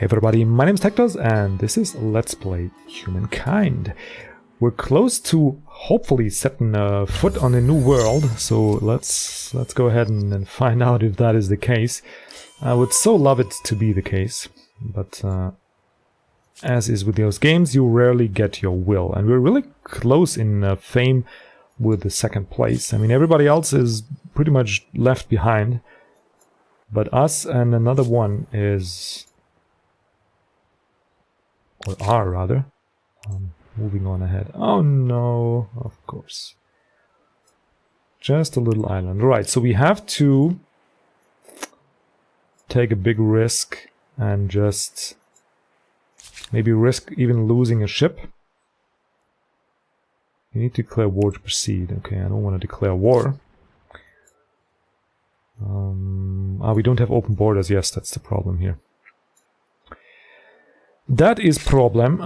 Hey everybody, my name is TecToss and this is Let's Play Humankind. We're close to hopefully setting a foot on a new world, so let's go ahead and find out if that is the case. I would so love it to be the case, but as is with those games, you rarely get your will, and we're really close in fame with the second place. I mean, everybody else is pretty much left behind, but us and another one is... or are rather, moving on ahead. Oh no, of course. Just a little island. Right, so we have to take a big risk and just maybe risk even losing a ship. You need to declare war to proceed. Okay, I don't want to declare war. We don't have open borders. Yes, that's the problem here. That is problem.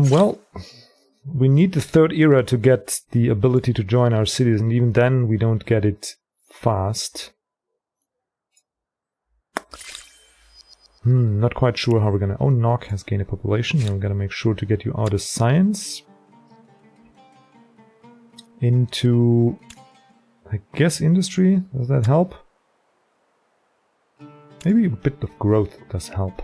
Well, we need the third era to get the ability to join our cities, and even then we don't get it fast. Not quite sure how we're gonna... Oh, Nog has gained a population. I'm gonna make sure to get you out of science. Into... I guess industry? Does that help? Maybe a bit of growth does help.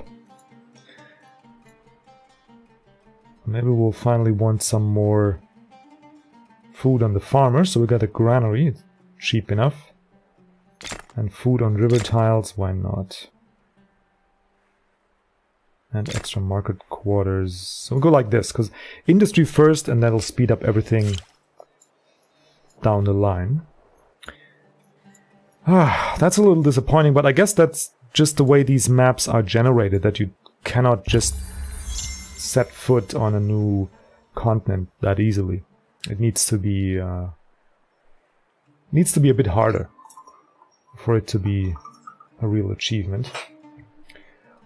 Maybe we'll finally want some more food on the farmers, so we got a granary, it's cheap enough. And food on river tiles, why not? And extra market quarters. So we'll go like this, because industry first, and that'll speed up everything down the line. That's a little disappointing, but I guess that's just the way these maps are generated, that you cannot just set foot on a new continent that easily. It needs to be a bit harder for it to be a real achievement,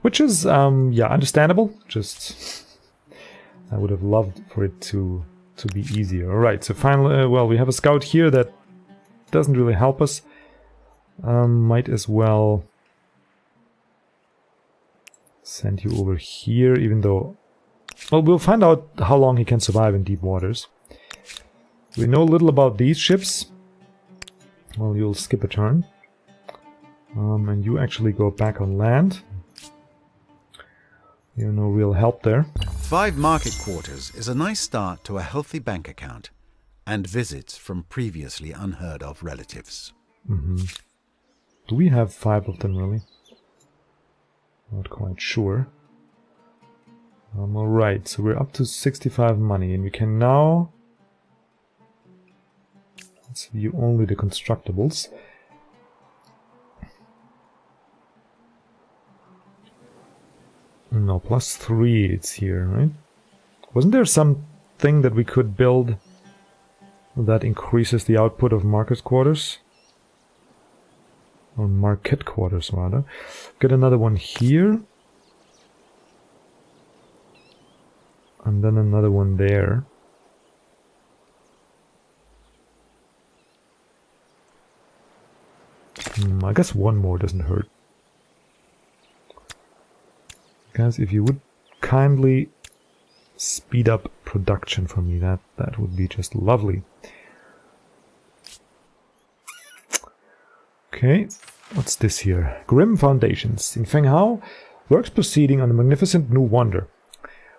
which is yeah, understandable. Just I would have loved for it to be easier. All right, so finally, well, we have a scout here that doesn't really help us. Might as well send you over here, even though... Well, we'll find out how long he can survive in deep waters. We know little about these ships. Well, you'll skip a turn. And you actually go back on land. You're no real help there. 5 market quarters is a nice start to a healthy bank account and visits from previously unheard of relatives. Do we have 5 of them, really? Not quite sure. Alright, so we're up to 65 money, and we can now... Let's view only the constructibles. No, +3 it's here, right? Wasn't there something that we could build that increases the output of market quarters? Or market quarters, rather. Get another one here. And then another one there. I guess one more doesn't hurt. Guys, if you would kindly speed up production for me, that would be just lovely. Okay, what's this here? Grim Foundations. In Fenghao, works proceeding on a magnificent new wonder.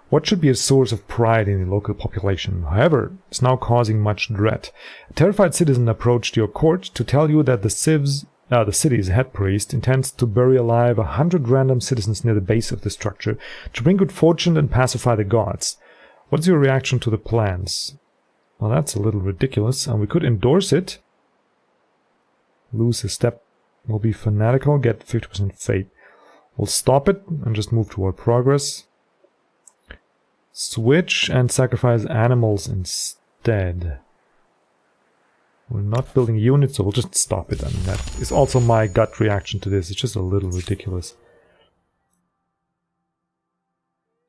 What should be a source of pride in the local population, however, is now causing much dread. A terrified citizen approached your court to tell you that the city's head priest intends to bury alive 100 random citizens near the base of the structure to bring good fortune and pacify the gods. What's your reaction to the plans? Well, that's a little ridiculous, and we could endorse it. Lose a step, will be fanatical, get 50% fate. We'll stop it and just move toward progress. Switch and sacrifice animals instead. We're not building units, so we'll just stop it. I mean, that is also my gut reaction to this. It's just a little ridiculous.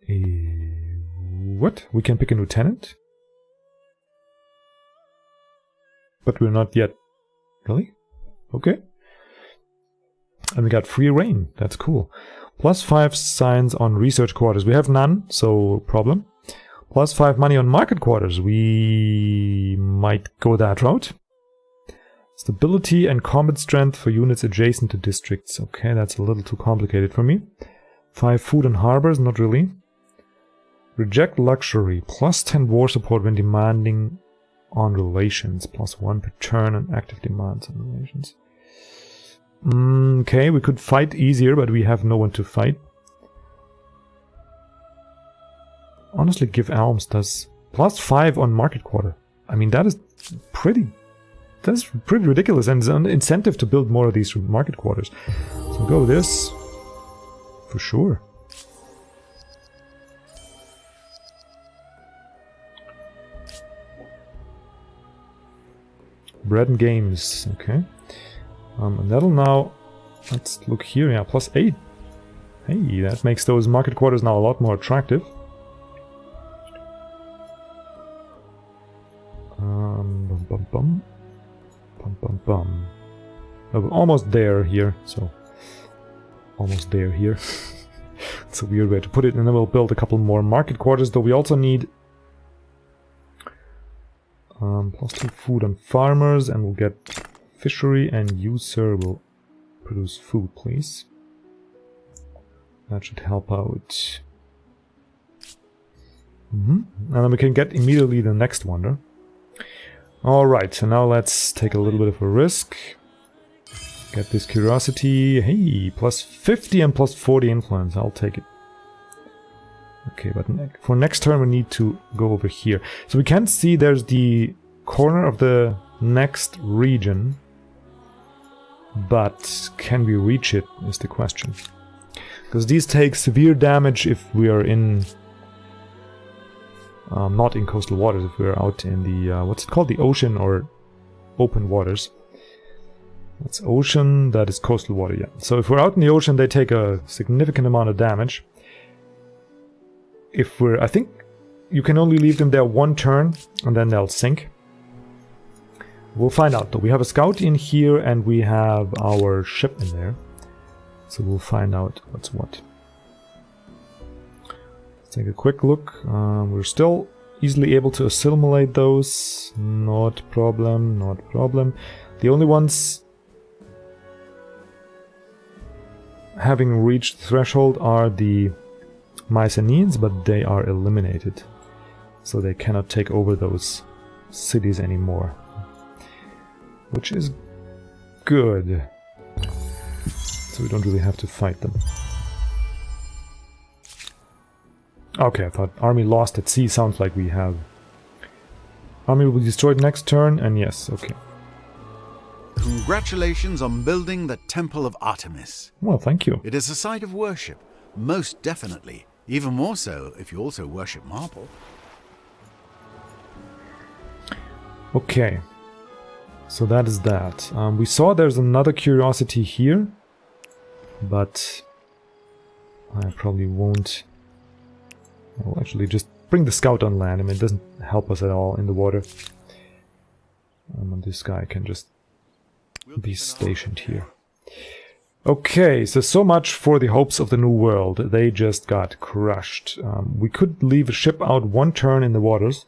What? We can pick a lieutenant? But we're not yet... Really? Okay. And we got free reign. That's cool. +5 science on research quarters. We have none, so problem. +5 money on market quarters. We might go that route. Stability and combat strength for units adjacent to districts. Okay, that's a little too complicated for me. 5 food and harbors, not really. Reject luxury. +10 war support when demanding on relations. +1 per turn on active demands on relations. Okay, we could fight easier, but we have no one to fight. Honestly, give alms does +5 on market quarter. I mean, that's pretty ridiculous, and it's an incentive to build more of these market quarters. So go with this for sure. Bread and games, okay. And that'll now, let's look here, yeah, +8. Hey, that makes those market quarters now a lot more attractive. Oh, we're almost there here, so almost there here. It's a weird way to put it. And then we'll build a couple more market quarters, though we also need +2 food on farmers, and we'll get fishery, and you, sir, will produce food, please. That should help out. And then we can get immediately the next wonder. Alright, so now let's take a little bit of a risk. Get this curiosity. Hey, +50 and +40 influence. I'll take it. Okay, but for next turn we need to go over here. So we can see there's the corner of the next region. But can we reach it is the question. Because these take severe damage if we are in... not in coastal waters, if we're out in the... what's it called? The ocean or open waters. That's ocean, that is coastal water, yeah. So if we're out in the ocean, they take a significant amount of damage. If we're... I think you can only leave them there one turn, and then they'll sink. We'll find out, though. We have a scout in here, and we have our ship in there. So we'll find out what's what. Let's take a quick look. We're still easily able to assimilate those. Not problem, not problem. The only ones having reached threshold are the Mycenaeans, but they are eliminated. So they cannot take over those cities anymore. Which is good. So we don't really have to fight them. Okay, I thought army lost at sea sounds like we have. Army will be destroyed next turn, and yes, okay. Congratulations on building the Temple of Artemis. Well, thank you. It is a site of worship, most definitely. Even more so if you also worship marble. Okay. So that is that. We saw there's another curiosity here, but I probably won't. I'll actually just bring the scout on land. I mean, it doesn't help us at all in the water. And this guy can just be stationed here. Okay, so much for the hopes of the New World. They just got crushed. We could leave a ship out one turn in the waters,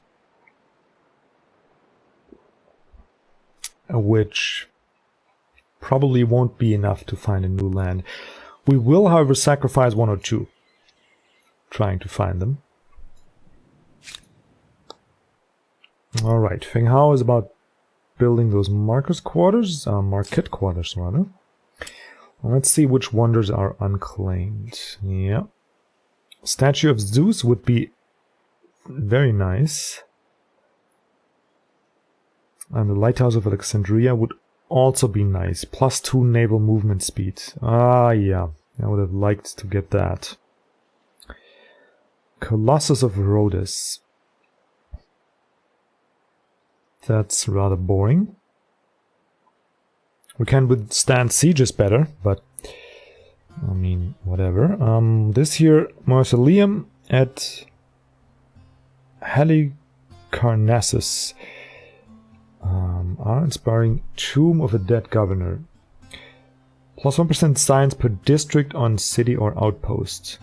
which probably won't be enough to find a new land. We will, however, sacrifice one or two trying to find them. Alright, Feng Hao is about building those market quarters, rather. Let's see which wonders are unclaimed. Yeah. Statue of Zeus would be very nice. And the Lighthouse of Alexandria would also be nice. +2 naval movement speed. Ah, yeah. I would have liked to get that. Colossus of Rhodes. That's rather boring. We can withstand sieges better, but I mean, whatever. This here, Mausoleum at Halicarnassus. Awe-inspiring Tomb of a Dead Governor. Plus 1% science per district on city or outpost.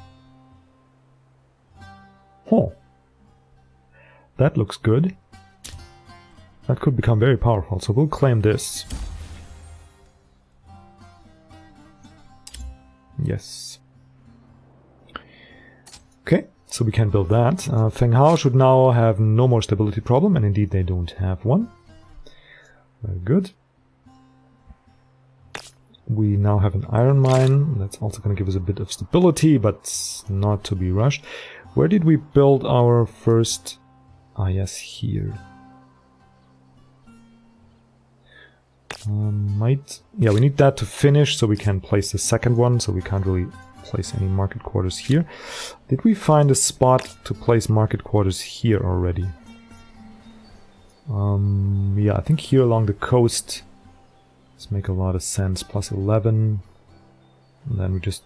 Huh. That looks good. That could become very powerful, so we'll claim this. Yes. Okay, so we can build that. Feng Hao should now have no more stability problem, and indeed they don't have one. Very good. We now have an iron mine. That's also going to give us a bit of stability, but not to be rushed. Where did we build our first... Ah, yes, here. Yeah, we need that to finish so we can place the second one, so we can't really place any market quarters here. Did we find a spot to place market quarters here already? Yeah, I think here along the coast. This make a lot of sense. Plus 11. And then we just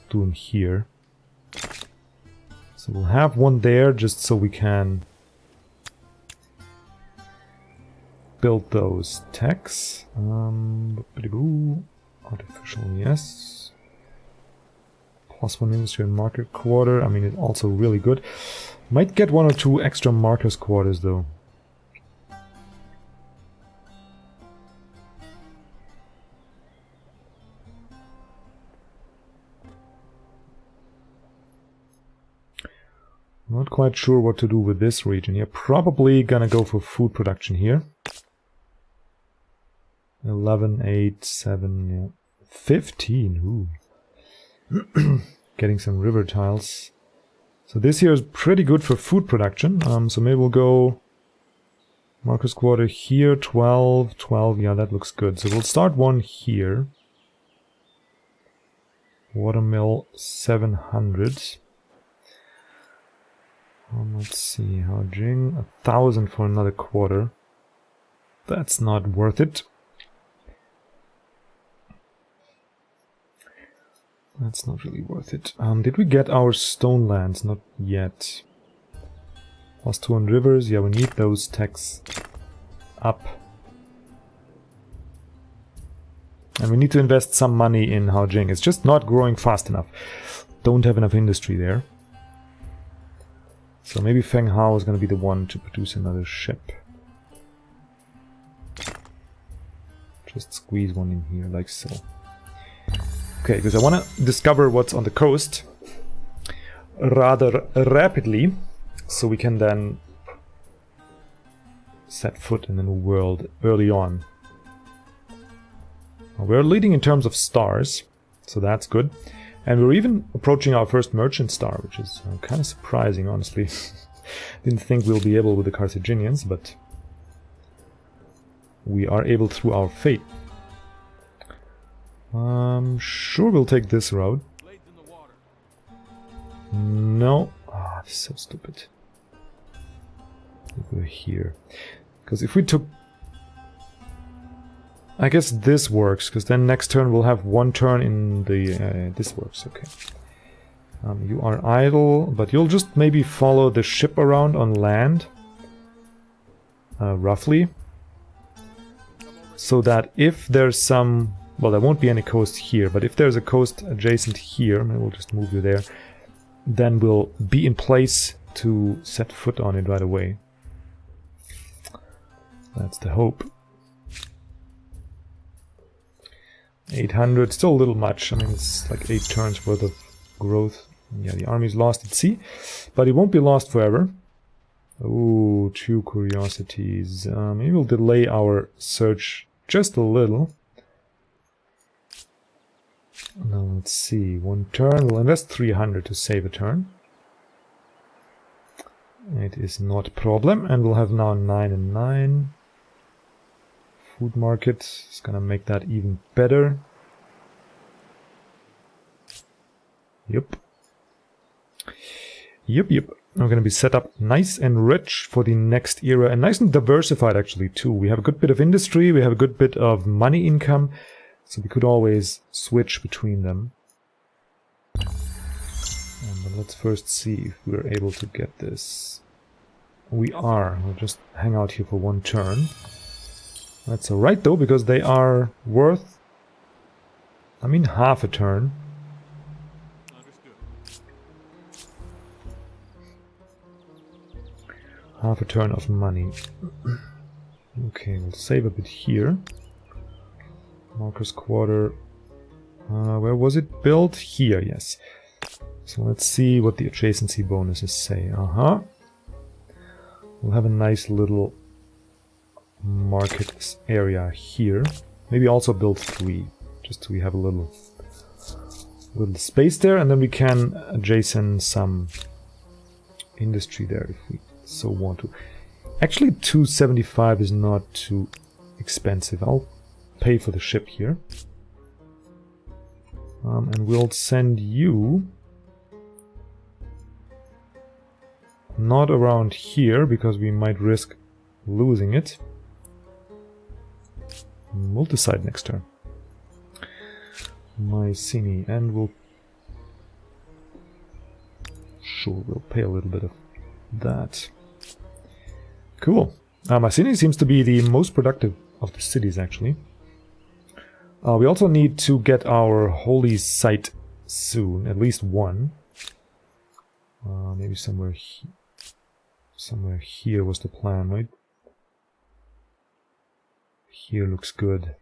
do them here. So we'll have one there just so we can build those techs. Artificial, yes. Plus 1 industry and market quarter. I mean, it's also really good. Might get 1 or 2 extra markers quarters though. Not quite sure what to do with this region here. Probably gonna go for food production here. 11, 8, 7, yeah. 15. Ooh. Getting some river tiles. So this here is pretty good for food production. So maybe we'll go Marcus Quarter here, 12, 12. Yeah, that looks good. So we'll start one here. Watermill 700. Let's see, how Jing, 1,000 for another quarter. That's not worth it. That's not really worth it. Did we get our stone lands? Not yet. Plus 2 on rivers. Yeah, we need those techs up. And we need to invest some money in Haojing. It's just not growing fast enough. Don't have enough industry there. So maybe Feng Hao is going to be the one to produce another ship. Just squeeze one in here, like so. Okay, because I want to discover what's on the coast rather rapidly, so we can then set foot in a new world early on. We're leading in terms of stars, so that's good. And we're even approaching our first merchant star, which is kind of surprising, honestly. Didn't think we'll be able with the Carthaginians, but we are able through our fate. Sure, we'll take this route. No. Ah, this is so stupid. We'll go here. Because if we took... I guess this works, because then next turn we'll have one turn in the... this works, okay. You are idle, but you'll just maybe follow the ship around on land. Roughly. So that if there's some... Well, there won't be any coast here, but if there's a coast adjacent here, maybe we'll just move you there, then we'll be in place to set foot on it right away. That's the hope. 800, still a little much. I mean, it's like 8 turns worth of growth. Yeah, the army's lost at sea, but it won't be lost forever. Ooh, 2 curiosities. Maybe we'll delay our search just a little. Now let's see, 1 turn, we'll invest 300 to save a turn. It is not a problem, and we'll have now 9 and 9. Food market is gonna make that even better. Yep. Yep. We're gonna be set up nice and rich for the next era, and nice and diversified actually too. We have a good bit of industry, we have a good bit of money income. So we could always switch between them. But let's first see if we're able to get this. We are. We'll just hang out here for 1 turn. That's alright though, because they are worth I mean, half a turn. Half a turn of money. Okay, we'll save a bit here. Marcus Quarter. Where was it built? Here, yes. So let's see what the adjacency bonuses say. We'll have a nice little market area here. Maybe also build 3, just so we have a little space there, and then we can adjacent some industry there if we so want to. Actually, 275 is not too expensive. I'll pay for the ship here. And we'll send you not around here, because we might risk losing it. We'll decide next turn. Mycenae, and we'll pay a little bit of that. Cool. Mycenae seems to be the most productive of the cities, actually. We also need to get our holy site soon, at least one. Maybe somewhere here was the plan, right? Here looks good.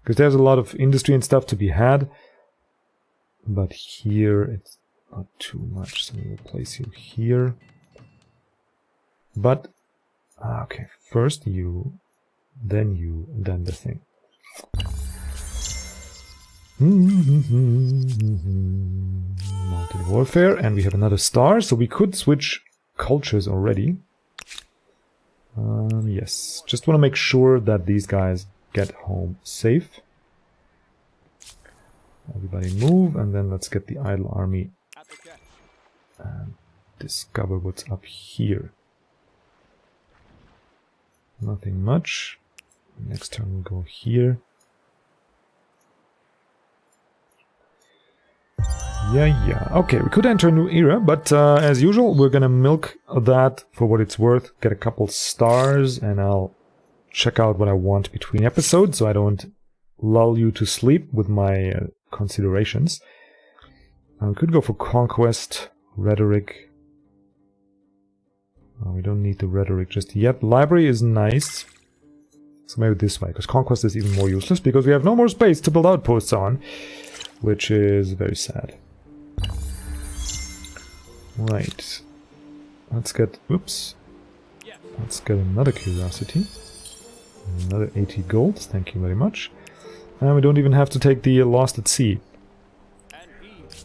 Because there's a lot of industry and stuff to be had. But here it's not too much, so we'll place you here. But, okay, first you, then the thing. Mountain warfare, and we have another star, so we could switch cultures already. Yes, just want to make sure that these guys get home safe. Everybody move, and then let's get the idle army and discover what's up here. Nothing much. Next turn we'll go here. Yeah. Okay, we could enter a new era, but as usual, we're gonna milk that for what it's worth, get a couple stars, and I'll check out what I want between episodes, so I don't lull you to sleep with my considerations. We could go for conquest, rhetoric. We don't need the rhetoric just yet. Library is nice. So maybe this way, because conquest is even more useless, because we have no more space to build outposts on, which is very sad. Right. Let's get... Whoops. Let's get another curiosity. Another 80 gold, thank you very much. And we don't even have to take the Lost at Sea.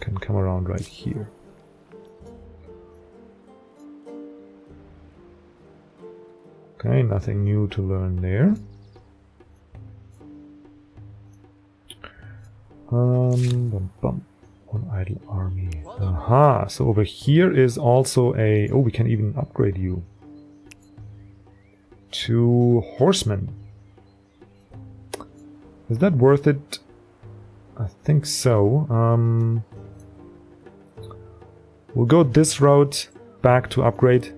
Can come around right here. Okay, nothing new to learn there. One idle army. Aha, so over here is also a... Oh, we can even upgrade you to horsemen. Is that worth it? I think so. We'll go this route back to upgrade,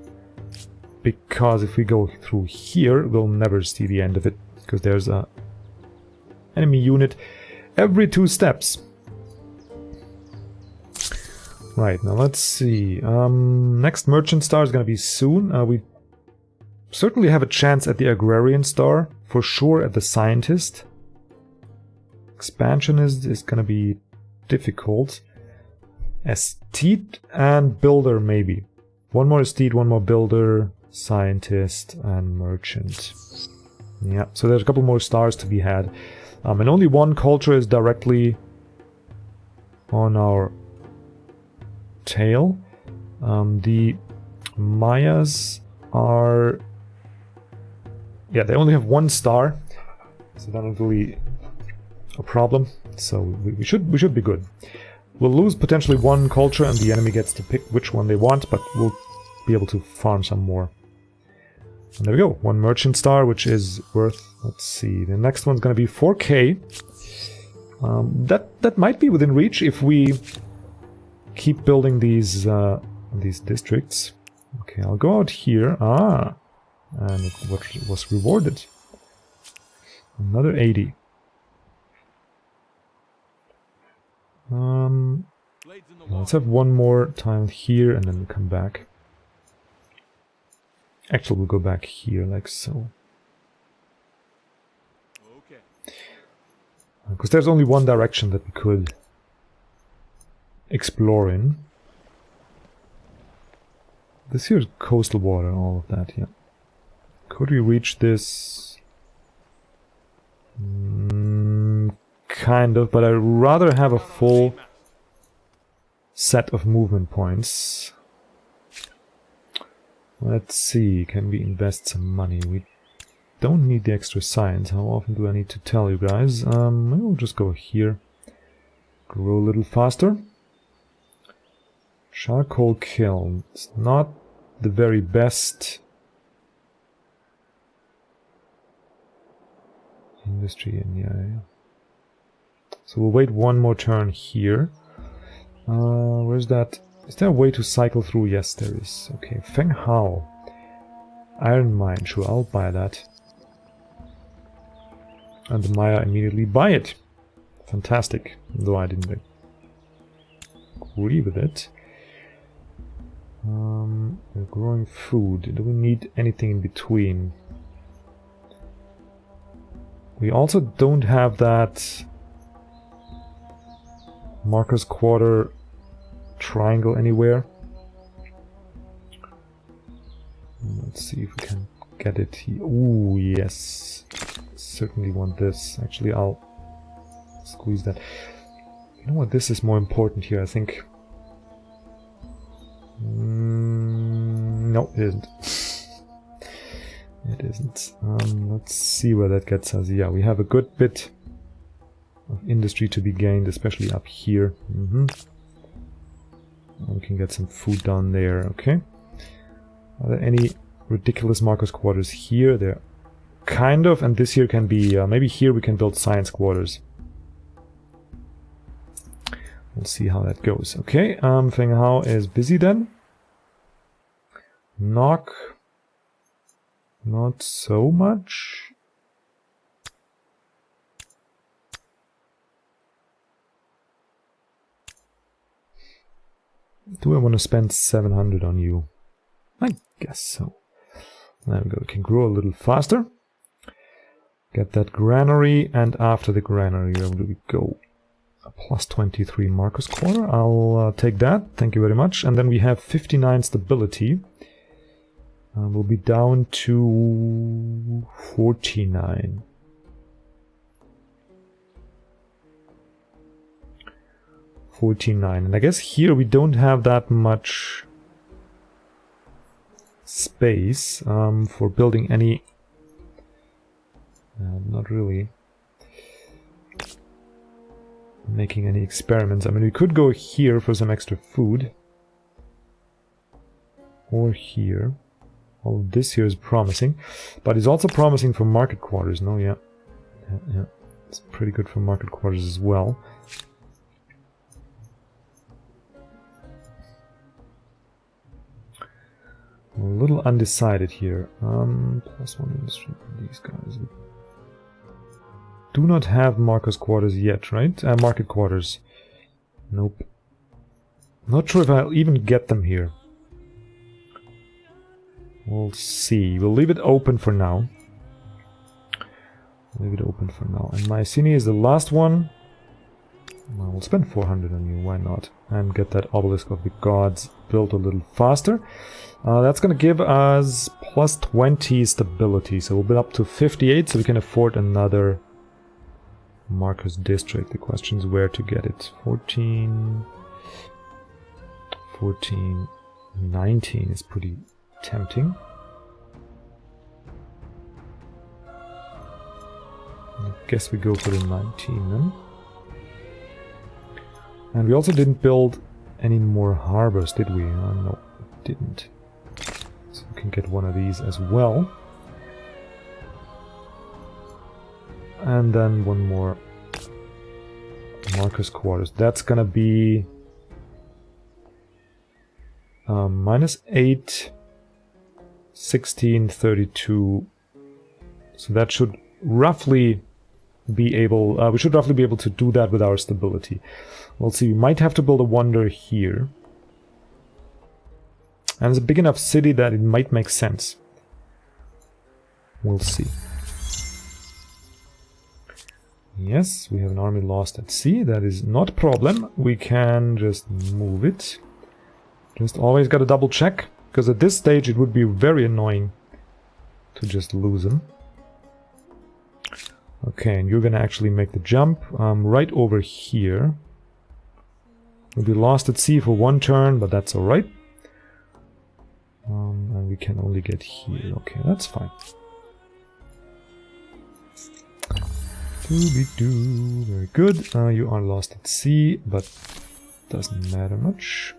because if we go through here, we'll never see the end of it, because there's a enemy unit every 2 steps. Right, now let's see. Next merchant star is going to be soon. We certainly have a chance at the agrarian star, for sure at the scientist. Expansion is going to be difficult. Esthete and builder, maybe. One more esthete, one more builder, scientist, and merchant. Yeah, so there's a couple more stars to be had. And only one culture is directly on our tail. The Mayas are... Yeah, they only have 1 star, so that not really a problem. So we should be good. We'll lose potentially 1 culture, and the enemy gets to pick which one they want, but we'll be able to farm some more. And there we go, 1 merchant star, which is worth... Let's see, the next one's going to be 4k. That might be within reach if we keep building these districts. Okay, I'll go out here. And it was rewarded. Another 80. Let's have one more tile here and then come back. Actually, we'll go back here like so. Because there's only one direction that we could explore in. This here is coastal water, all of that, yeah. Could we reach this? Kind of, but I'd rather have a full set of movement points. Let's see, can we invest some money? We don't need the extra science. How often do I need to tell you guys? Maybe we'll just go here. Grow a little faster. Charcoal kiln. It's not the very best industry in the area. So we'll wait one more turn here. Where's that? Is there a way to cycle through? Yes, there is. Okay, Feng Hao. Iron mine. Sure, I'll buy that. And the Maya immediately buy it. Fantastic. Though I didn't agree with it. We're growing food. Do we need anything in between? We also don't have that Marcus Quarter triangle anywhere. Let's see if we can get it here. Ooh, yes. Certainly want this. Actually, I'll squeeze that. You know what? This is more important here, I think. No, it isn't. It isn't. Let's see where that gets us. Yeah, we have a good bit of industry to be gained, especially up here. We can get some food down there, okay. Are there any ridiculous Marcus quarters here? There kind of, and this here can be, maybe here we can build science quarters. We'll see how that goes. Okay, Feng Hao is busy then. Knock. Not so much. Do I want to spend 700 on you? I guess so. There we go. We can grow a little faster. Get that granary, and after the granary, where do we go? A plus 23 Marcus Quarter. I'll take that. Thank you very much. And then we have 59 stability. We'll be down to 49. And I guess here we don't have that much space for building any. Not really making any experiments. I mean, we could go here for some extra food, or here. All of this here is promising, but it's also promising for market quarters. No, yeah, it's pretty good for market quarters as well. A little undecided here. Plus one industry. These guys do not have Marcus quarters yet, right? Market quarters. Nope. Not sure if I'll even get them here. We'll see. We'll leave it open for now. Leave it open for now. And Mycenae is the last one. Well, we'll spend 400 on you. Why not? And get that Obelisk of the Gods built a little faster. That's going to give us plus 20 stability. So we'll be up to 58, so we can afford another Marcus district. The question is where to get it. 14, 19 is pretty tempting. I guess we go for the 19 then. And we also didn't build any more harbors, did we? No, we didn't. So we can get one of these as well. And then one more Marcus quarters. That's gonna be -8, 16, 32. So that should roughly be able, we should roughly be able to do that with our stability. We'll see, we might have to build a wonder here. And it's a big enough city that it might make sense. We'll see. Yes, we have an army lost at sea. That is not a problem. We can just move it. Just always got to double check, because at this stage it would be very annoying to just lose them. Okay, and you're gonna actually make the jump right over here. We'll be lost at sea for 1 turn, but that's alright. And we can only get here. Okay, that's fine. Doo-be-doo. Very good. You are lost at sea, but doesn't matter much.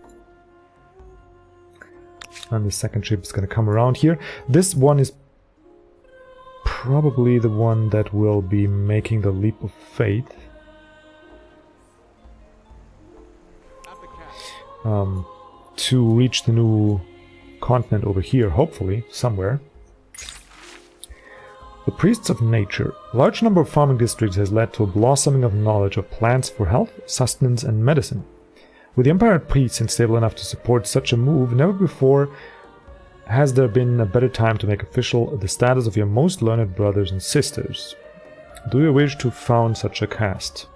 And the second ship is going to come around here. This one is probably the one that will be making the leap of faith. To reach the new continent over here, hopefully, somewhere. The Priests of Nature. A large number of farming districts has led to a blossoming of knowledge of plants for health, sustenance and medicine. With the Empire at peace and stable enough to support such a move, never before has there been a better time to make official the status of your most learned brothers and sisters. Do you wish to found such a caste?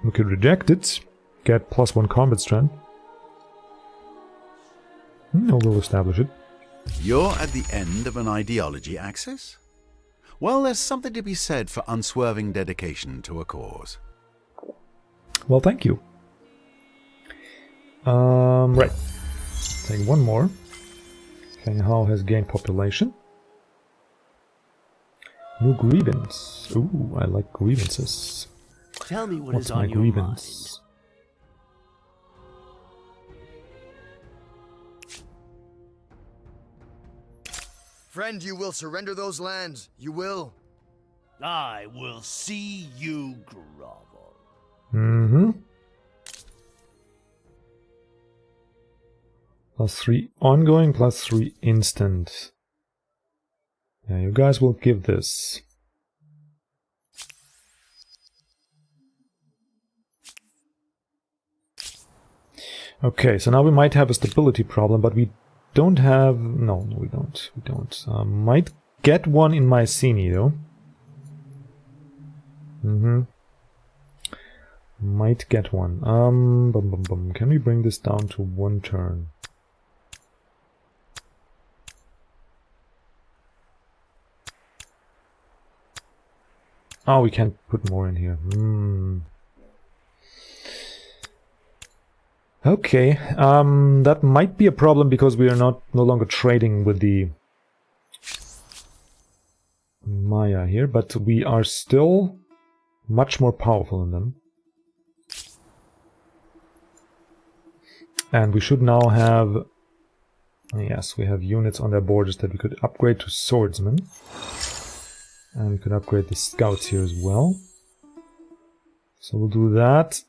We could reject it, get +1 combat strength. No, we'll establish it. You're at the end of an ideology axis? Well, there's something to be said for unswerving dedication to a cause. Well, thank you. Right. Take one more. Feng Hao has gained population. New grievance. Ooh, I like grievances. Tell me what What's is my on your grievance? Friend, you will surrender those lands. You will. mind. I will see you grovel. Mm-hmm. +3 ongoing, +3 instant. Yeah, you guys will give this. Okay, so now we might have a stability problem, but we don't have... No, we don't. We don't. Might get one in Mycenae, though. Might get one. Can we bring this down to 1 turn? Oh, we can't put more in here. Okay, that might be a problem because we are no longer trading with the Maya here, but we are still much more powerful than them. And we should now have... Yes, we have units on their borders that we could upgrade to swordsmen. And we could upgrade the scouts here as well. So we'll do that.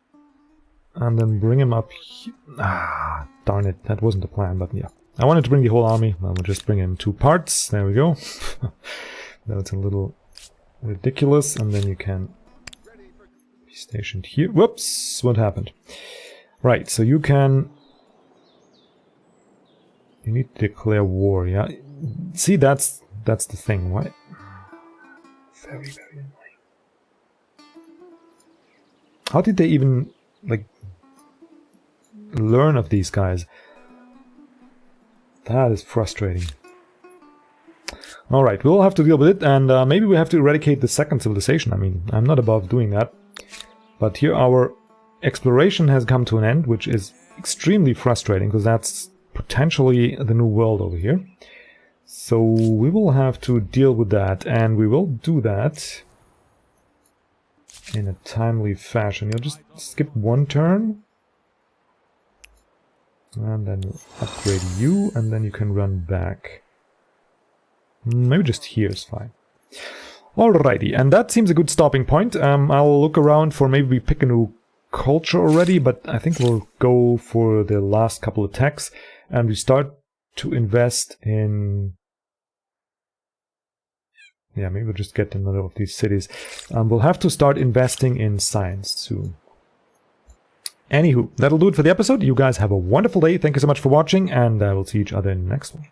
And then bring him up here. Ah, darn it. That wasn't the plan, but yeah. I wanted to bring the whole army. Well, we'll just bring him in 2 parts. There we go. That's a little ridiculous. And then you can be stationed here. Whoops! What happened? Right, so you can... You need to declare war, yeah? See, that's the thing, right? Very, very annoying. How did they even, like, learn of these guys? That is frustrating. Alright, we'll have to deal with it, and maybe we have to eradicate the second civilization. I mean, I'm not above doing that. But here our exploration has come to an end, which is extremely frustrating, because that's potentially the new world over here. So we will have to deal with that, and we will do that in a timely fashion. You'll just skip 1 turn. And then we'll upgrade you, and then you can run back. Maybe just here is fine. Alrighty, and that seems a good stopping point. I'll look around for maybe we pick a new culture already, but I think we'll go for the last couple of attacks, and we start to invest in... Yeah, maybe we'll just get another of these cities. We'll have to start investing in science soon. Anywho, that'll do it for the episode. You guys have a wonderful day. Thank you so much for watching, and we'll see each other in the next one.